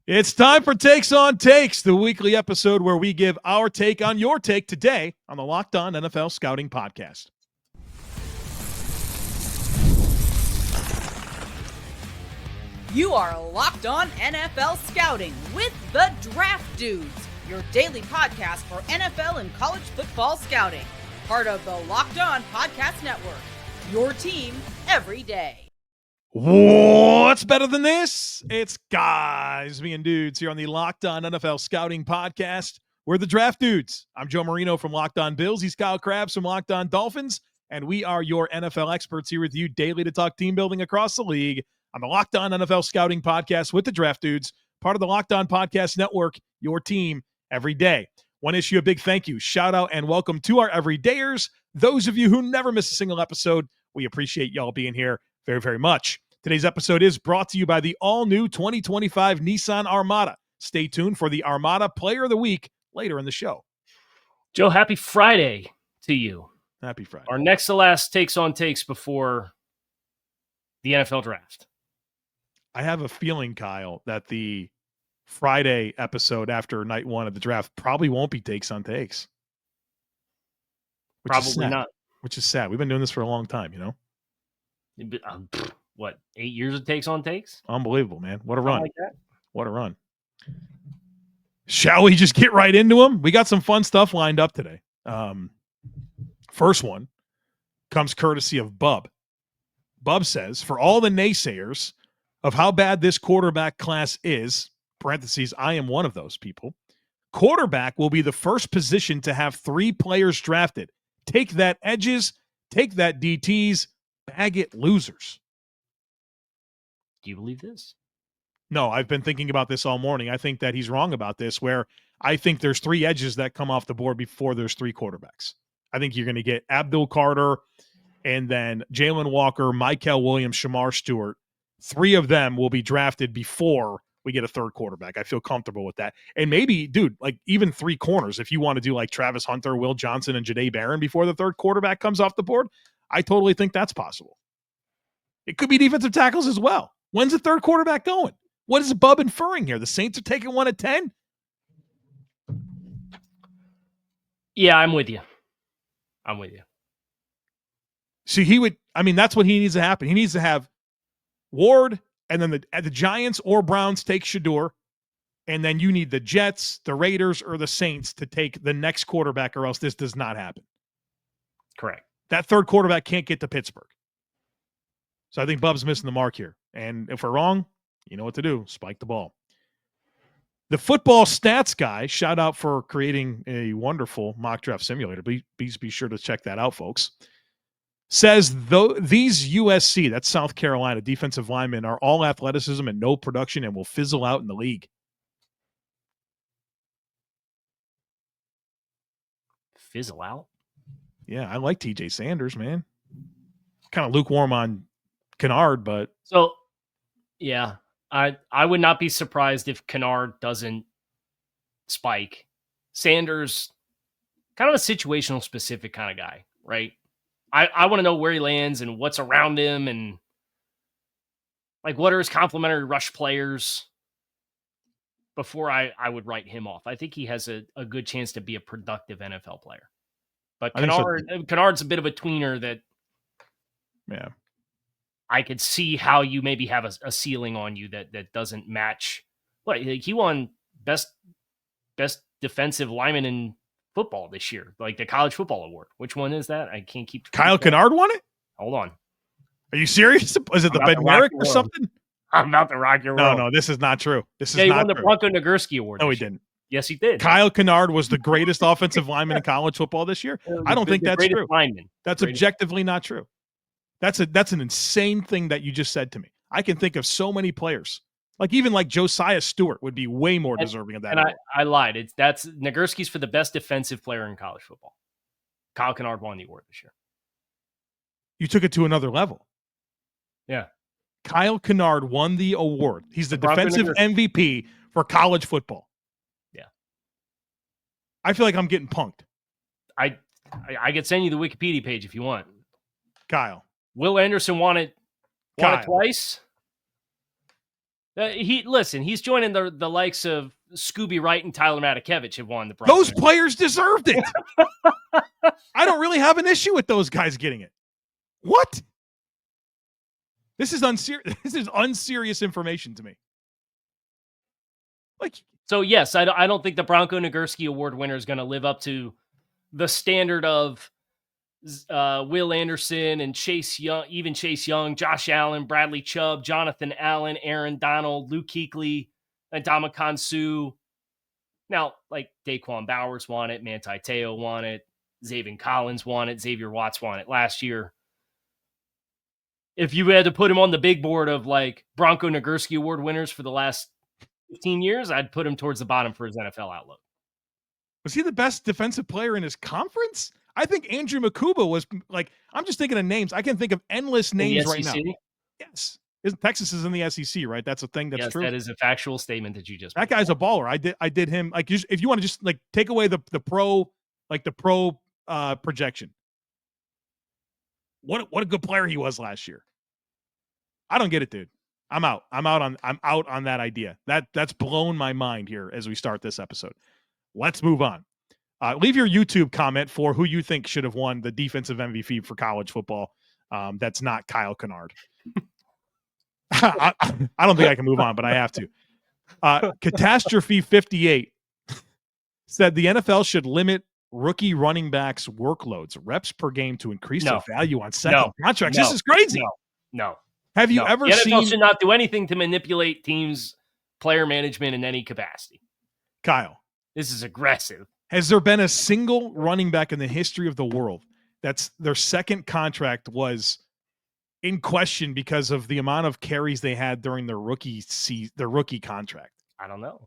It's time for Takes on Takes, the weekly episode where we give our take on your take today on the Locked On NFL Scouting Podcast. You are Locked On NFL Scouting with the Draft Dudes, your daily podcast for NFL and college football scouting. Part of the Locked On Podcast Network, your team every day. What's better than this? It's guys being dudes here on the Locked On NFL Scouting Podcast. We're the Draft Dudes. I'm Joe Marino from Locked On Bills. He's Kyle Krabs from Locked On Dolphins. And we are your NFL experts here with you daily to talk team building across the league on the Locked On NFL Scouting Podcast with the Draft Dudes, part of the Locked On Podcast Network, your team every day. Want to issue a big thank you, shout out, and welcome to our everydayers. Those of you who never miss a single episode, we appreciate y'all being here very, very much. Today's episode is brought to you by the all-new 2025 Nissan Armada. Stay tuned for the Armada Player of the Week later in the show. Joe, happy Friday to you. Happy Friday. Our next to last takes on takes before the NFL draft. I have a feeling, Kyle, that the Friday episode after night one of the draft probably won't be takes on takes. Probably not. Which is sad. We've been doing this for a long time, you know? What, 8 years of takes on takes? Unbelievable, man. What a run. Like that. What a run. Shall we just get right into them? We got some fun stuff lined up today. First one comes courtesy of Bub. Bub says, for all the naysayers of how bad this quarterback class is, parentheses, I am one of those people, quarterback will be the first position to have 3 players drafted. Take that edges, take that DTs, bag it losers. Do you believe this? No, I've been thinking about this all morning. I think that he's wrong about this, where I think there's 3 edges that come off the board before there's 3 quarterbacks. I think you're going to get Abdul Carter and then Jalen Walker, Michael Williams, Shamar Stewart. 3 of them will be drafted before we get a third quarterback. I feel comfortable with that. And maybe, dude, like even 3 corners, if you want to do like Travis Hunter, Will Johnson, and Jahdae Barron before the third quarterback comes off the board, I totally think that's possible. It could be defensive tackles as well. When's the third quarterback going? What is Bub inferring here? The Saints are taking 1 at 10? Yeah, I'm with you. See, that's what he needs to happen. He needs to have Ward, and then the Giants or Browns take Shador, and then you need the Jets, the Raiders, or the Saints to take the next quarterback, or else this does not happen. Correct. That third quarterback can't get to Pittsburgh. So I think Bub's missing the mark here. And if we're wrong, you know what to do. Spike the ball. The football stats guy, shout out for creating a wonderful mock draft simulator. Please be sure to check that out, folks. Says, though these USC, that's South Carolina, defensive linemen are all athleticism and no production and will fizzle out in the league. Fizzle out? Yeah, I like TJ Sanders, man. Kind of lukewarm on Kennard, but... So, yeah, I would not be surprised if Kennard doesn't spike. Sanders, kind of a situational specific kind of guy, right? I want to know where he lands and what's around him and like what are his complementary rush players before I would write him off. I think he has a good chance to be a productive NFL player. But Kennard's a bit of a tweener that I could see how you maybe have a ceiling on you that doesn't match. But he won best defensive lineman in football this year, like the college football award. Which one is that? I can't keep track. Kyle Kennard won it? Hold on. Are you serious? Is it the Bednarik or something? I'm about to rock your world. No, this is not true. He won the Bronco Nagurski award. No, he didn't. Yes, he did. Kyle Kennard was the greatest offensive lineman in college football this year. I don't think that's true. That's objectively not true. That's an insane thing that you just said to me. I can think of so many players. Like even like Josiah Stewart would be way more deserving of that. And I lied. That's Nagurski's for the best defensive player in college football. Kyle Kennard won the award this year. You took it to another level. Yeah. Kyle Kennard won the award. He's the defensive MVP for college football. Yeah. I feel like I'm getting punked. I could send you the Wikipedia page if you want. Kyle. Will Anderson won it twice. He's joining the likes of Scooby Wright and Tyler Matakevich have won the Broncos. Those players deserved it. I don't really have an issue with those guys getting it. What? This is unserious information to me. So yes, I don't think the Bronco Nagurski Award winner is going to live up to the standard of Will Anderson and Chase Young, Josh Allen, Bradley Chubb, Jonathan Allen, Aaron Donald, Luke Kuechly, and Ndamukong Suh. Now, like Daquan Bowers won it, Manti Te'o won it, Zaven Collins won it, Xavier Watts won it last year. If you had to put him on the big board of like Bronco Nagurski Award winners for the last 15 years, I'd put him towards the bottom for his NFL outlook. Was he the best defensive player in his conference? I think Andrew Makuba was like, I'm just thinking of names. I can think of endless names right now. Yes. Texas is in the SEC, right? That's a thing that's true. That is a factual statement that you just made. That guy's a baller. I did him like, if you want to just like take away the pro projection. What a good player he was last year. I don't get it, dude. I'm out on that idea. That's blown my mind here as we start this episode. Let's move on. Leave your YouTube comment for who you think should have won the defensive MVP for college football. That's not Kyle Kennard. I don't think I can move on, but I have to. Catastrophe 58 said the NFL should limit rookie running backs' workloads, reps per game to increase their value on second contracts. This is crazy. No. Have you ever the seen? NFL should not do anything to manipulate teams' player management in any capacity. Kyle, this is aggressive. Has there been a single running back in the history of the world that's their second contract was in question because of the amount of carries they had during their rookie contract? I don't know,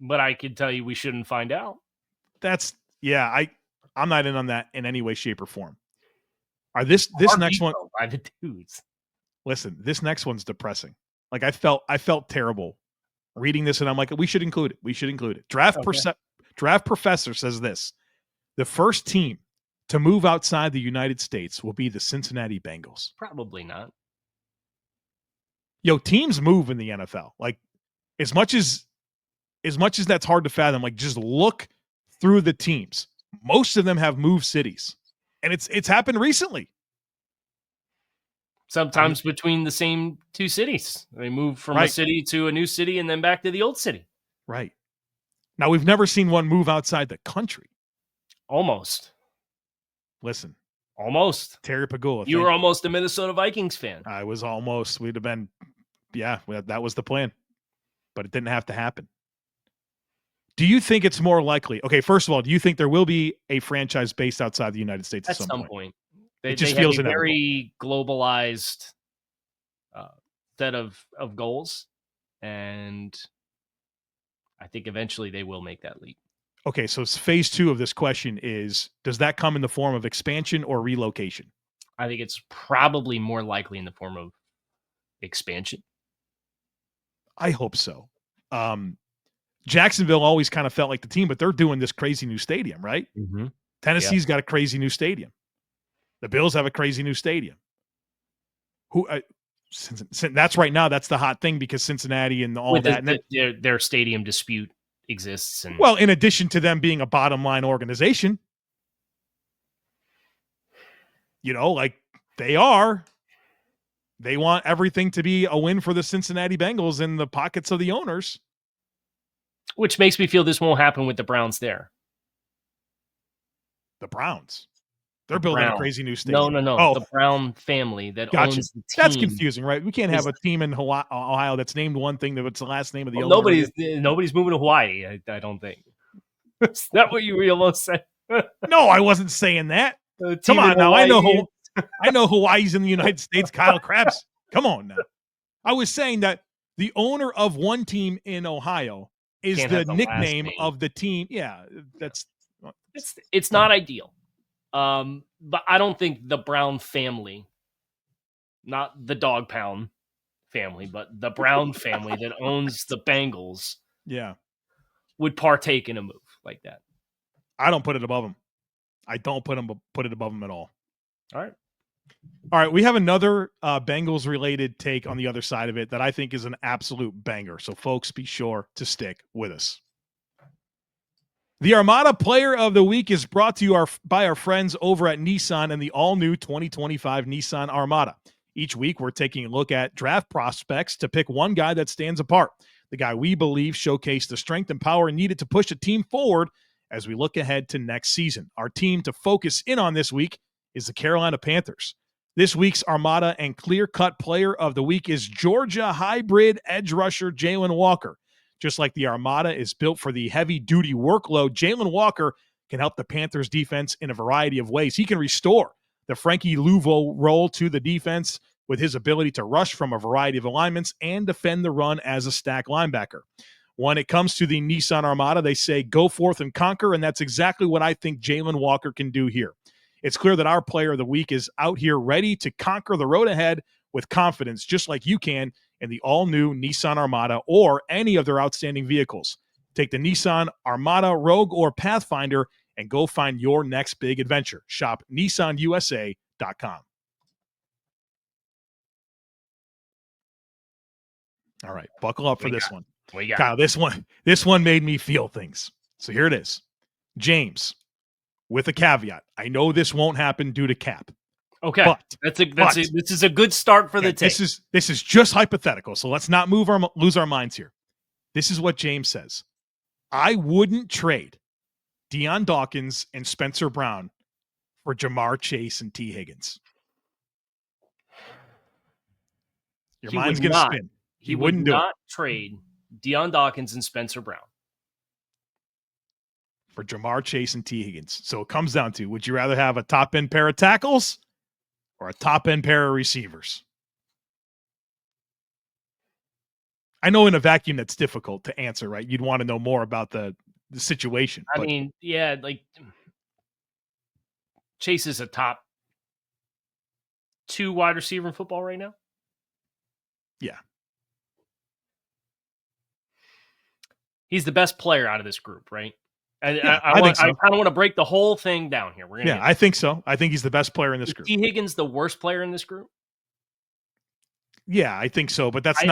but I can tell you we shouldn't find out. I'm not in on that in any way, shape, or form. This next one by the dudes. Listen, this next one's depressing. Like I felt terrible reading this, and I'm like, we should include it. Draft Professor says this: the first team to move outside the United States will be the Cincinnati Bengals. Probably not. Teams move in the NFL. Like as much as that's hard to fathom, like just look through the teams. Most of them have moved cities, and it's happened recently. Sometimes between the same two cities. They move from a city to a new city and then back to the old city. Right. Now, we've never seen one move outside the country. Almost. Listen. Almost. Terry Pagula. You were almost a Minnesota Vikings fan. I was almost. We'd have been, that was the plan. But it didn't have to happen. Do you think it's more likely? Okay, first of all, do you think there will be a franchise based outside the United States at some point? It just feels a very globalized set of goals, and I think eventually they will make that leap. Okay, so phase 2 of this question is, does that come in the form of expansion or relocation? I think it's probably more likely in the form of expansion. I hope so. Jacksonville always kind of felt like the team, but they're doing this crazy new stadium, right? Mm-hmm. Tennessee's got a crazy new stadium. The Bills have a crazy new stadium. That's right now. That's the hot thing because Cincinnati and all that. And their stadium dispute exists. And well, in addition to them being a bottom line organization, like they want everything to be a win for the Cincinnati Bengals in the pockets of the owners. Which makes me feel this won't happen with the Browns there. The Browns. They're building a crazy new stadium. No. Oh, the Brown family that owns the team. That's confusing, right? We can't have a team in Ohio that's named one thing that's the last name of the owner. Nobody's moving to Hawaii, I don't think. Is that what you almost said? No, I wasn't saying that. Come on now. I know Hawaii's in the United States. Kyle Krabs. Come on now. I was saying that the owner of one team in Ohio is the nickname of the team. Yeah, it's not ideal. But I don't think the Brown family, not the Dog Pound family, but the Brown family that owns the Bengals, would partake in a move like that. I don't put it above them. I don't put it above them at all. All right. All right, we have another Bengals-related take on the other side of it that I think is an absolute banger. So, folks, be sure to stick with us. The Armada Player of the Week is brought to you by our friends over at Nissan and the all-new 2025 Nissan Armada. Each week, we're taking a look at draft prospects to pick one guy that stands apart, the guy we believe showcased the strength and power needed to push a team forward as we look ahead to next season. Our team to focus in on this week is the Carolina Panthers. This week's Armada and clear-cut player of the week is Georgia hybrid edge rusher Jalen Walker. Just like the Armada is built for the heavy-duty workload, Jalen Walker can help the Panthers defense in a variety of ways. He can restore the Frankie Louvo role to the defense with his ability to rush from a variety of alignments and defend the run as a stack linebacker. When it comes to the Nissan Armada, they say go forth and conquer, and that's exactly what I think Jalen Walker can do here. It's clear that our player of the week is out here ready to conquer the road ahead with confidence, just like you can in the all-new Nissan Armada or any of their outstanding vehicles. Take the Nissan Armada, Rogue, or Pathfinder and go find your next big adventure. Shop nissanusa.com. All right, buckle up for this one. Kyle, this one made me feel things. So here it is. James, with a caveat. I know this won't happen due to cap. Okay, this is a good start for the take. This is just hypothetical, so let's not lose our minds here. This is what James says. I wouldn't trade Dion Dawkins and Spencer Brown for Jamar Chase and T. Higgins. Your mind's going to spin. He would not trade Dion Dawkins and Spencer Brown for Jamar Chase and T. Higgins. So it comes down to, would you rather have a top-end pair of tackles or a top-end pair of receivers? I know in a vacuum that's difficult to answer, right? You'd want to know more about the situation. I mean, yeah, like Chase is a top 2 wide receiver in football right now. Yeah. He's the best player out of this group, right? And yeah, I kind of want to break the whole thing down here. I think so. I think he's the best player in this group. T. Higgins the worst player in this group? Yeah, I think so, but that's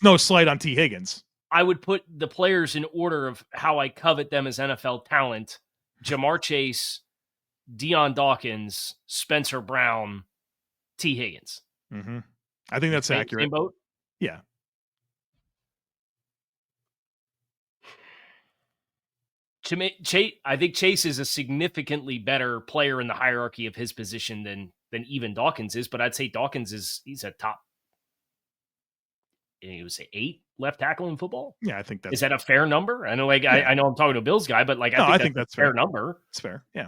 no slight on T. Higgins. I would put the players in order of how I covet them as NFL talent. Jamar Chase, Dion Dawkins, Spencer Brown, T. Higgins. Mm-hmm. I think that's accurate. Same boat? Yeah. I think Chase is a significantly better player in the hierarchy of his position than even Dawkins is, but I'd say Dawkins he's a top, he would say 8 left tackle in football. Yeah, I think is that a fair number? I know, I know I'm talking to a Bills guy, but I think that's a fair number. It's fair, yeah.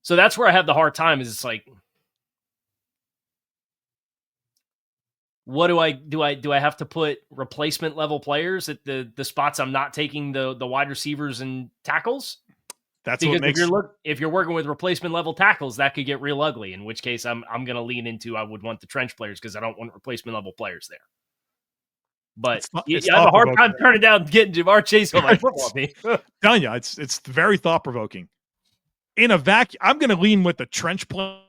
So that's where I have the hard time. Is it's like, what do I have to put replacement level players at the spots I'm not taking the wide receivers and tackles? That's because what makes if you're working with replacement level tackles, that could get real ugly. In which case, I'm going to lean into I would want the trench players because I don't want replacement level players there. But I have a hard time turning down getting Jamar Chase on my football team. Telling you, it's very thought provoking. In a vacuum, I'm going to lean with the trench play,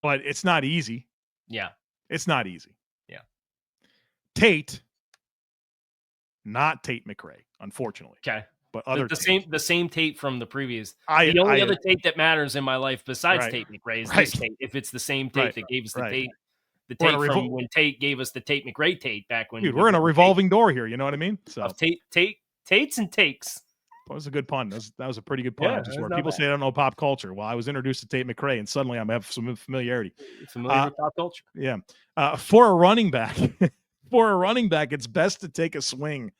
but it's not easy. Yeah, it's not easy. Yeah, Tate, not Tate McRae, unfortunately. Okay. But other the same Tate from the previous. The only other Tate that matters in my life besides Tate McRae is this Tate. If it's the same Tate that gave us the Tate, the Tate from when Tate gave us the Tate McRae Tate back when. Dude, we're in a revolving door here. You know what I mean? So Tates and takes. That was a good pun. That was a pretty good pun. Yeah, people say I don't know pop culture. Well, I was introduced to Tate McRae, and suddenly I have some familiarity. Familiar with pop culture? Yeah. For a running back, it's best to take a swing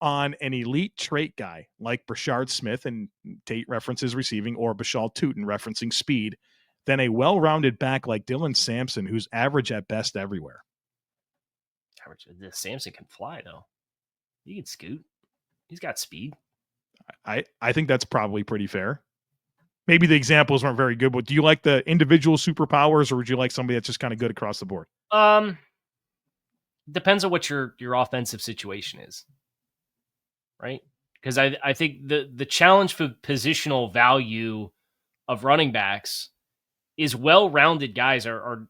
on an elite trait guy like Brashard Smith, and Tate references receiving, or Bashal Tootin referencing speed, than a well-rounded back like Dylan Sampson, who's average at best everywhere. Average. Sampson can fly, though. He can scoot. He's got speed. I think that's probably pretty fair. Maybe the examples weren't very good, but do you like the individual superpowers, or would you like somebody that's just kind of good across the board? Depends on what your offensive situation is, right? Because I think the challenge for positional value of running backs is well-rounded guys are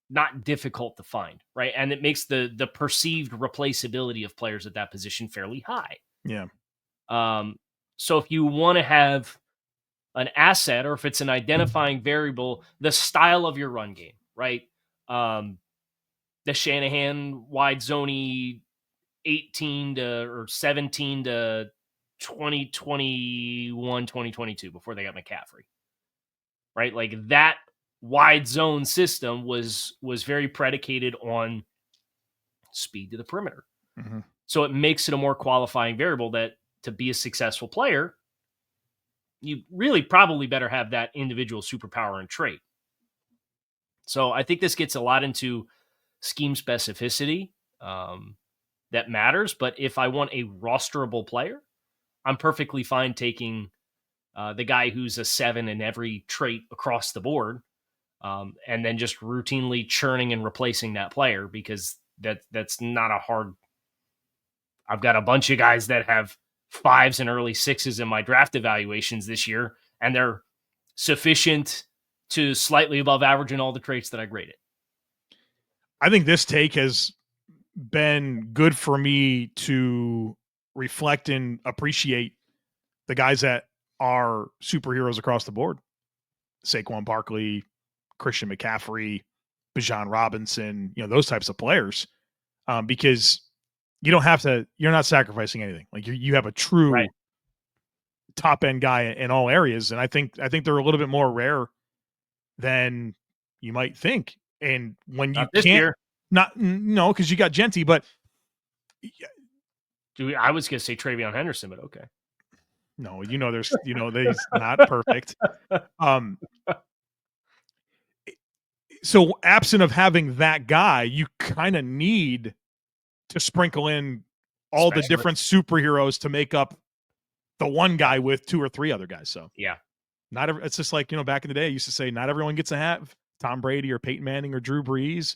not difficult to find, right? And it makes the perceived replaceability of players at that position fairly high. Yeah. So if you want to have an asset, or if it's an identifying variable, the style of your run game, right? The Shanahan wide zoney 18 to or 17 to 2021, 2022 before they got McCaffrey, right? Like that wide zone system was very predicated on speed to the perimeter. Mm-hmm. So it makes it a more qualifying variable that to be a successful player, you really probably better have that individual superpower and trait. So I think this gets a lot into scheme specificity that matters. But if I want a rosterable player, I'm perfectly fine taking the guy who's a 7 in every trait across the board, and then just routinely churning and replacing that player, because that's not a hard. I've got a bunch of guys that have 5s and early 6s in my draft evaluations this year, and they're sufficient to slightly above average in all the traits that I graded. I think this take has been good for me to reflect and appreciate the guys that are superheroes across the board. Saquon Barkley, Christian McCaffrey, Bijan Robinson, those types of players. Because you don't have to, you're not sacrificing anything. Like you have a true top end guy in all areas. And I think they're a little bit more rare than you might think. And when you because you got Genty, but I was going to say Travion Henderson, but okay. No, there's, he's not perfect. So absent of having that guy, you kind of need to sprinkle in all the different superheroes to make up the one guy with 2 or 3 other guys. So yeah, it's just like, back in the day, I used to say, not everyone gets to have Tom Brady or Peyton Manning or Drew Brees.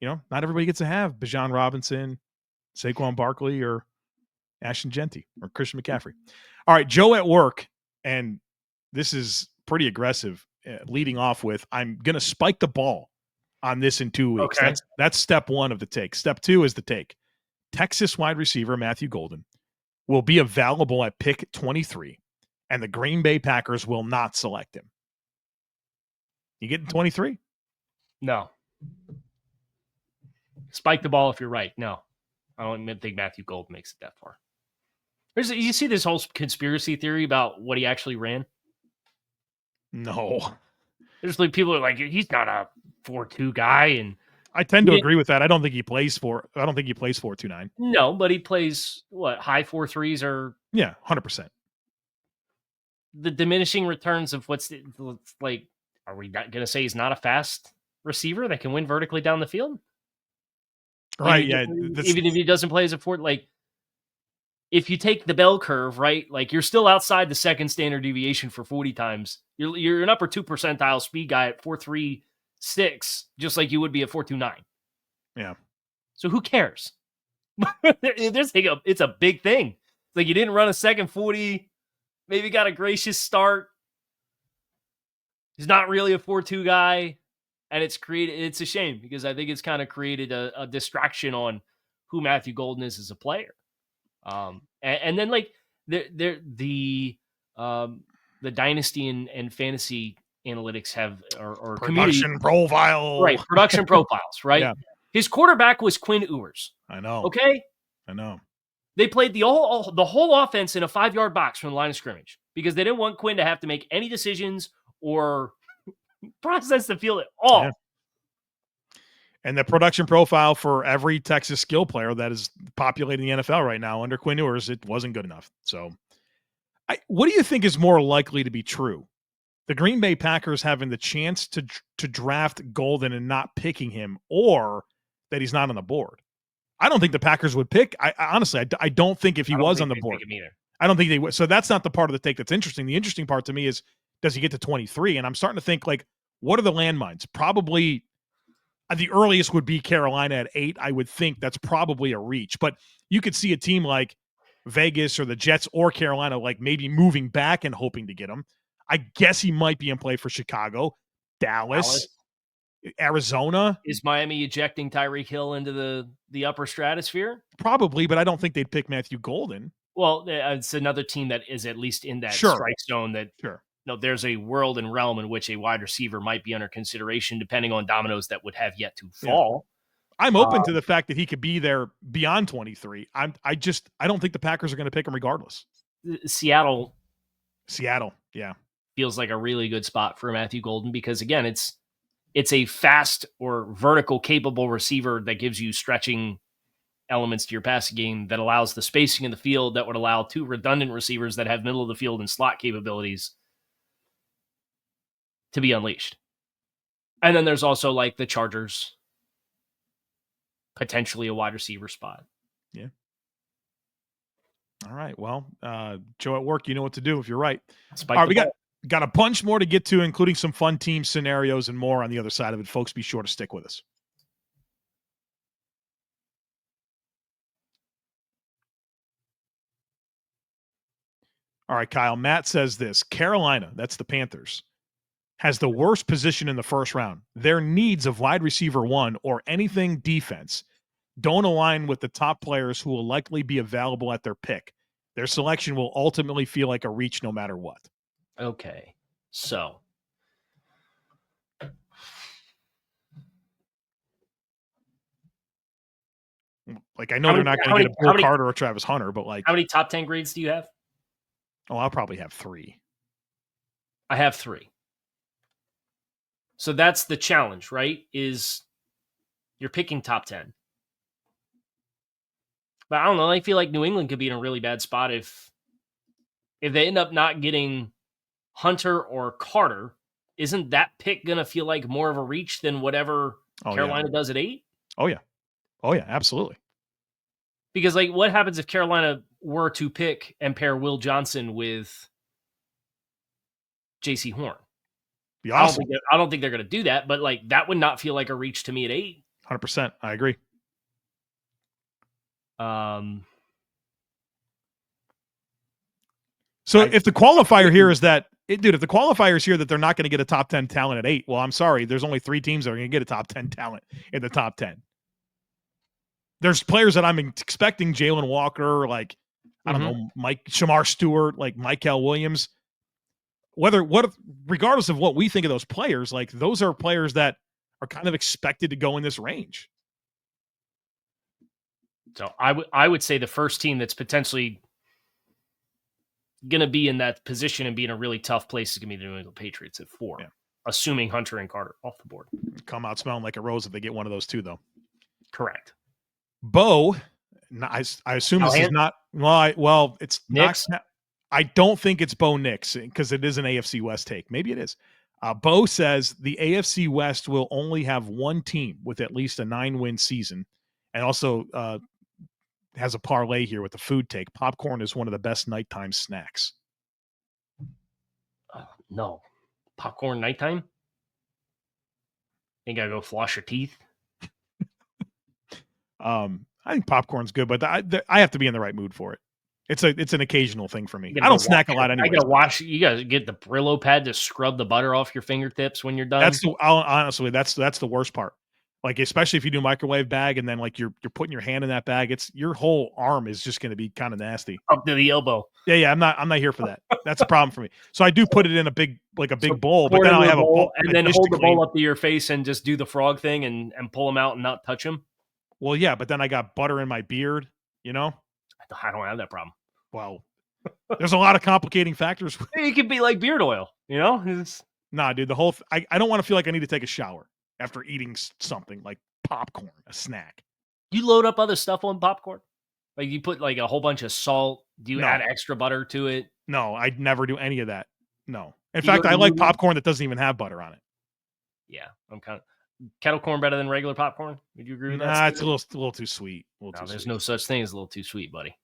Not everybody gets to have Bijan Robinson, Saquon Barkley, or Ashton Genty or Christian McCaffrey. All right, Joe at work, and this is pretty aggressive, leading off with, I'm going to spike the ball on this in 2 weeks. Okay. That's step 1 of the take. Step 2 is the take. Texas wide receiver Matthew Golden will be available at pick 23, and the Green Bay Packers will not select him. You getting 23? No. Spike the ball if you're right. No. I don't think Matthew Golden makes it that far. You see this whole conspiracy theory about what he actually ran? No. There's like people are like, he's not a 4.2 guy, and I tend to agree with that. I don't think he plays 4.29. No, but he plays high 4.3s or 100%. The diminishing returns of what's like. Are we not going to say he's not a fast receiver that can win vertically down the field? Right. Even if he doesn't play as a 4, like if you take the bell curve, right, like you're still outside the second standard deviation for 40 times. You're an upper 2 percentile speed guy at 4.36, just like you would be at 4.29. Yeah. So who cares? It's a big thing. It's like you didn't run a second 40, maybe got a gracious start. He's not really a 4.2 guy, and it's a shame because I think it's kind of created a distraction on who Matthew Golden is as a player. And then like the dynasty and fantasy analytics have or production profile, right? Production profiles, right? Yeah. His quarterback was Quinn Ewers. I know. Okay, I know. They played the whole offense in a 5-yard box from the line of scrimmage because they didn't want Quinn to have to make any decisions or process the field at all. Yeah. And the production profile for every Texas skill player that is populating the NFL right now under Quinn Ewers, it wasn't good enough. So what do you think is more likely to be true? The Green Bay Packers having the chance to draft Golden and not picking him, or that he's not on the board? I don't think the Packers would pick. Honestly, I don't think if he was on the board. I don't think they would. So that's not the part of the take that's interesting. The interesting part to me is, does he get to 23? And I'm starting to think, like, what are the landmines? Probably the earliest would be Carolina at 8. I would think that's probably a reach. But you could see a team like Vegas or the Jets or Carolina, like maybe moving back and hoping to get him. I guess he might be in play for Chicago. Dallas. Arizona. Is Miami ejecting Tyreek Hill into the upper stratosphere? Probably, but I don't think they'd pick Matthew Golden. Well, it's another team that is at least in that strike zone that there's a world and realm in which a wide receiver might be under consideration, depending on dominoes that would have yet to fall. I'm open to the fact that he could be there beyond 23. I don't think the Packers are going to pick him regardless. Seattle, yeah, feels like a really good spot for Matthew Golden because again, it's a fast or vertical capable receiver that gives you stretching elements to your passing game that allows the spacing in the field that would allow two redundant receivers that have middle of the field and slot capabilities to be unleashed. And then there's also like the Chargers, potentially a wide receiver spot. Yeah. All right. Well, Joe at work, you know what to do if you're right. All right, we got a bunch more to get to, including some fun team scenarios and more on the other side of it. Folks, be sure to stick with us. All right, Kyle. Matt says this. Carolina, that's the Panthers, has the worst position in the first round. Their needs of wide receiver 1 or anything defense don't align with the top players who will likely be available at their pick. Their selection will ultimately feel like a reach no matter what. Okay, so like I know they're not going to get a Bill Carter or Travis Hunter, but like how many top 10 grades do you have? Oh, I'll probably have 3. I have 3. So that's the challenge, right? Is you're picking top 10. But I don't know. I feel like New England could be in a really bad spot if they end up not getting Hunter or Carter. Isn't that pick going to feel like more of a reach than whatever Carolina does at 8? Oh, yeah, absolutely. Because, like, what happens if Carolina were to pick and pair Will Johnson with J.C. Horn? Be awesome. I don't think they're going to do that, but, like, that would not feel like a reach to me at 8. 100%. I agree. So if the qualifier here is that, if the qualifier is here that they're not going to get a top 10 talent at 8, well, I'm sorry. There's only 3 teams that are going to get a top 10 talent in the top 10. There's players that I'm expecting, Jalen Walker, like, I don't know, Shamar Stewart, like Michael Williams. Regardless of what we think of those players, like those are players that are kind of expected to go in this range. So I would say the first team that's potentially going to be in that position and be in a really tough place is going to be the New England Patriots at 4, assuming Hunter and Carter off the board. Come out smelling like a rose if they get one of those 2, though. Correct. Bo, I assume this is not. Well, it's Nix? not. I don't think it's Bo Nix because it is an AFC West take. Maybe it is. Bo says the AFC West will only have one team with at least a 9-win season, and also has a parlay here with the food take. Popcorn is one of the best nighttime snacks. No, popcorn nighttime. You gotta go floss your teeth. I think popcorn's good, but I have to be in the right mood for it. It's an occasional thing for me. I don't snack a lot anyway. You gotta get the Brillo pad to scrub the butter off your fingertips when you're done. Honestly, that's the worst part. Like, especially if you do microwave bag and then like you're putting your hand in that bag, it's your whole arm is just going to be kind of nasty up to the elbow. Yeah. I'm not here for that. That's a problem for me. So I do put it in a big bowl, but then I have a bowl and then hold the bowl up to your face and just do the frog thing and pull them out and not touch them. Well, yeah, but then I got butter in my beard, you know? I don't have that problem. Well, there's a lot of complicating factors. It could be like beard oil, you know? Nah, dude, I don't want to feel like I need to take a shower after eating something like popcorn, a snack. You load up other stuff on popcorn? Like you put like a whole bunch of salt. Do you add extra butter to it? No, I'd never do any of that. No. In fact, I like popcorn that doesn't even have butter on it. Yeah, I'm kind of kettle corn better than regular popcorn. Would you agree with that? Nah, it's a little too sweet. There's no such thing as a little too sweet, buddy.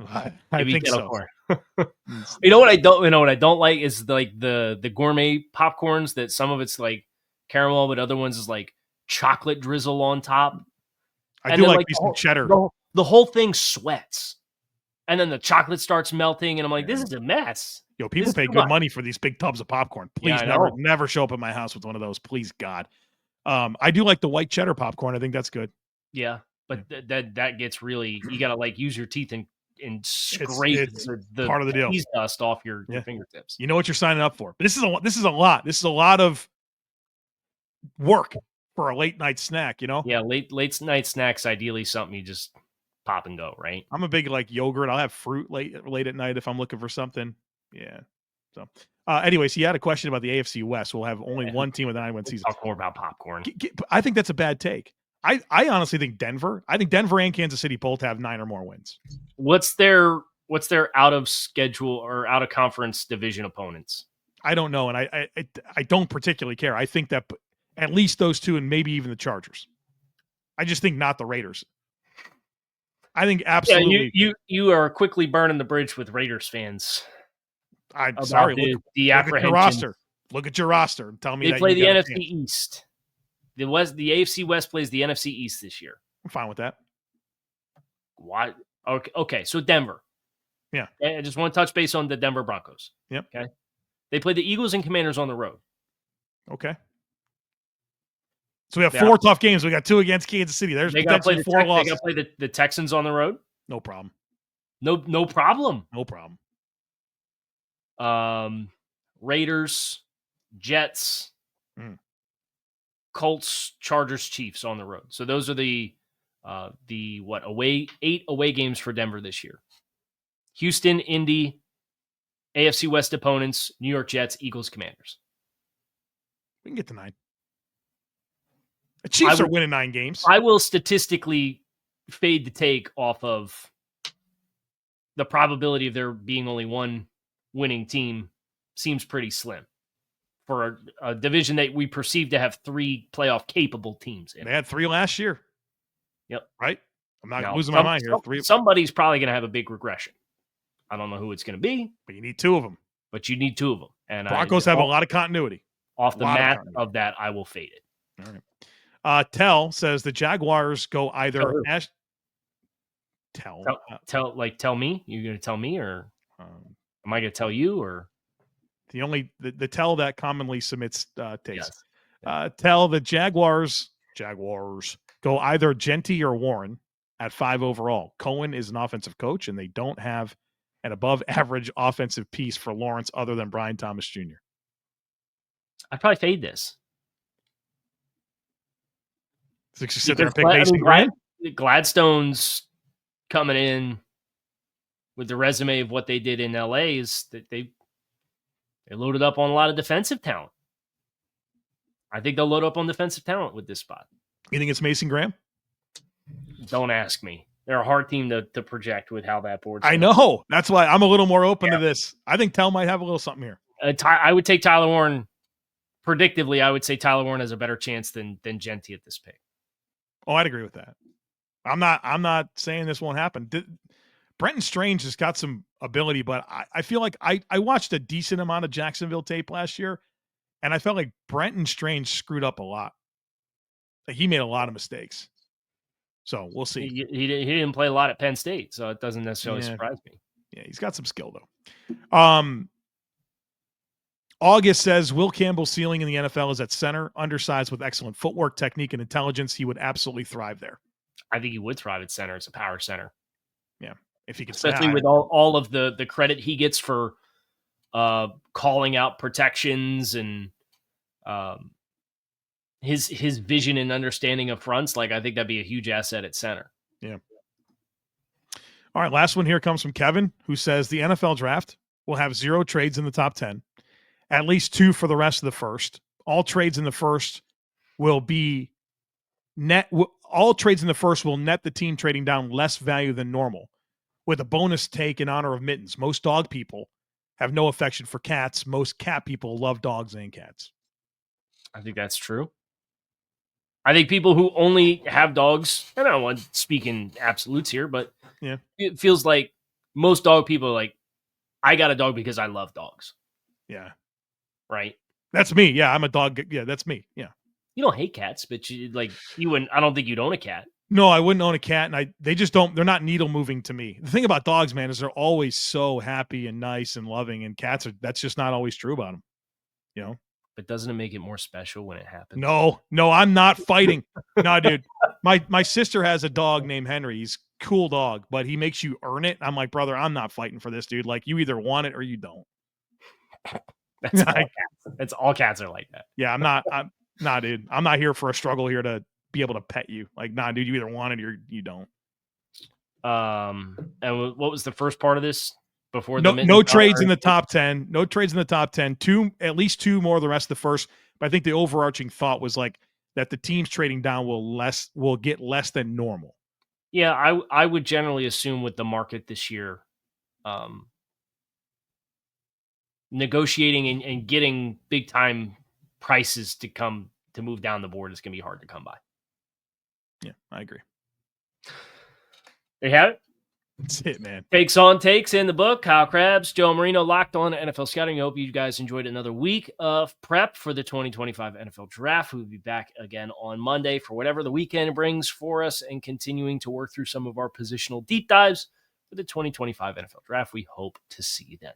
I think so. You know what I don't like is like the gourmet popcorns that some of it's like caramel, but other ones is like chocolate drizzle on top. I do like some cheddar. The whole thing sweats. and then the chocolate starts melting, and I'm like, this is a mess. Yo, people pay good money for these big tubs of popcorn. Please never show up at my house with one of those. Please, God. I do like the white cheddar popcorn. I think that's good. Yeah, but that gets really, you got to like use your teeth and scrape the part of the deal. Cheese dust off your fingertips. You know what you're signing up for. But this is a lot. This is a lot of work for a late night snack, you know? Yeah, late night snacks, ideally something you just pop and go, right? I'm a big like yogurt. I'll have fruit late at night if I'm looking for something. Yeah. So anyways, he had a question about the AFC West. We'll have only one team with a 9-win season. Talk more about popcorn. I think that's a bad take. I honestly think Denver and Kansas City both have 9 or more wins. What's their out of schedule or out of conference division opponents? I don't know, and I don't particularly care. I think that at least those two, and maybe even the Chargers. I just think not the Raiders. I think absolutely. Yeah, you are quickly burning the bridge with Raiders fans. I'm sorry. The look at your roster. Look at your roster and tell me they play the NFC East. The AFC West plays the NFC East this year. I'm fine with that. Why? Okay. So Denver. Yeah. I just want to touch base on the Denver Broncos. Yep. Okay. They play the Eagles and Commanders on the road. Okay. So we have 4 tough games. We got 2 against Kansas City. There's potentially 4 losses. They got to play the Texans on the road. No problem. No problem. No problem. Raiders, Jets, Colts, Chargers, Chiefs on the road. So those are the 8 away games for Denver this year. Houston, Indy, AFC West opponents, New York Jets, Eagles, Commanders. We can get to 9. The Chiefs are winning 9 games. I will statistically fade the take off of the probability of there being only one winning team seems pretty slim for a division that we perceive to have 3 playoff capable teams in. They had 3 last year. Yep. Right? I'm not losing my mind here. 3. Somebody's probably going to have a big regression. I don't know who it's going to be. But you need 2 of them. And Broncos have a lot of continuity. Off the math of that, I will fade it. All right. Tell says the Jaguars go either tell me. You're going to tell me, or am I going to tell you? Or the tell that commonly submits takes. Yes. Tell the Jaguars go either Genty or Warren at 5 overall. Cohen is an offensive coach, and they don't have an above-average offensive piece for Lawrence other than Brian Thomas Jr. I'd probably fade this. So you sit there and pick Mason Graham? Gladstone's coming in with the resume of what they did in LA is that they loaded up on a lot of defensive talent. I think they'll load up on defensive talent with this spot. You think it's Mason Graham? Don't ask me. They're a hard team to project with how that board's I know. That's why I'm a little more open to this. I think Tell might have a little something here. I would take Tyler Warren. Predictively, I would say Tyler Warren has a better chance than Genty at this pick. Oh, I'd agree with that. I'm not saying this won't happen. Brenton Strange has got some ability, but I feel like I watched a decent amount of Jacksonville tape last year, and I felt like Brenton Strange screwed up a lot. Like he made a lot of mistakes. So we'll see. He didn't play a lot at Penn State, so it doesn't necessarily surprise me. Yeah, he's got some skill though. August says Will Campbell's ceiling in the NFL is at center, undersized with excellent footwork, technique, and intelligence. He would absolutely thrive there. I think he would thrive at center. It's a power center. Yeah, if he could, especially with all of the credit he gets for calling out protections and his vision and understanding of fronts. Like I think that'd be a huge asset at center. Yeah. All right, last one here comes from Kevin, who says the NFL draft will have 0 trades in the top 10. At least 2 for the rest of the first. All trades in the first will be net. All trades in the first will net the team trading down less value than normal, with a bonus take in honor of Mittens. Most dog people have no affection for cats. Most cat people love dogs and cats. I think that's true. I think people who only have dogs, I don't want to speak in absolutes here, but it feels like most dog people are like, I got a dog because I love dogs. Yeah. Right. That's me. Yeah. I'm a dog. Yeah. That's me. Yeah. You don't hate cats, but you wouldn't, I don't think you'd own a cat. No, I wouldn't own a cat, and they just don't. They're not needle moving to me. The thing about dogs, man, is they're always so happy and nice and loving, and cats that's just not always true about them. You know. But doesn't it make it more special when it happens? No, I'm not fighting. No, dude. My sister has a dog named Henry. He's a cool dog, but he makes you earn it. I'm like, brother, I'm not fighting for this, dude. Like, you either want it or you don't. That's all cats. That's all cats are like that. Yeah, I'm not, dude. I'm not here for a struggle here to be able to pet you. Like, nah, dude, you either want it or you don't. And what was the first part of this? Before no trades in the top 10. No trades in the top 10. At least two more the rest of the first. But I think the overarching thought was like that the teams trading down will get less than normal. Yeah, I would generally assume with the market this year, negotiating and getting big time prices to move down the board is going to be hard to come by. Yeah, I agree. There you have it. That's it, man. Takes in the book. Kyle Krabs, Joe Marino, Locked On NFL Scouting. I hope you guys enjoyed another week of prep for the 2025 NFL Draft. We'll be back again on Monday for whatever the weekend brings for us and continuing to work through some of our positional deep dives for the 2025 NFL Draft. We hope to see you then.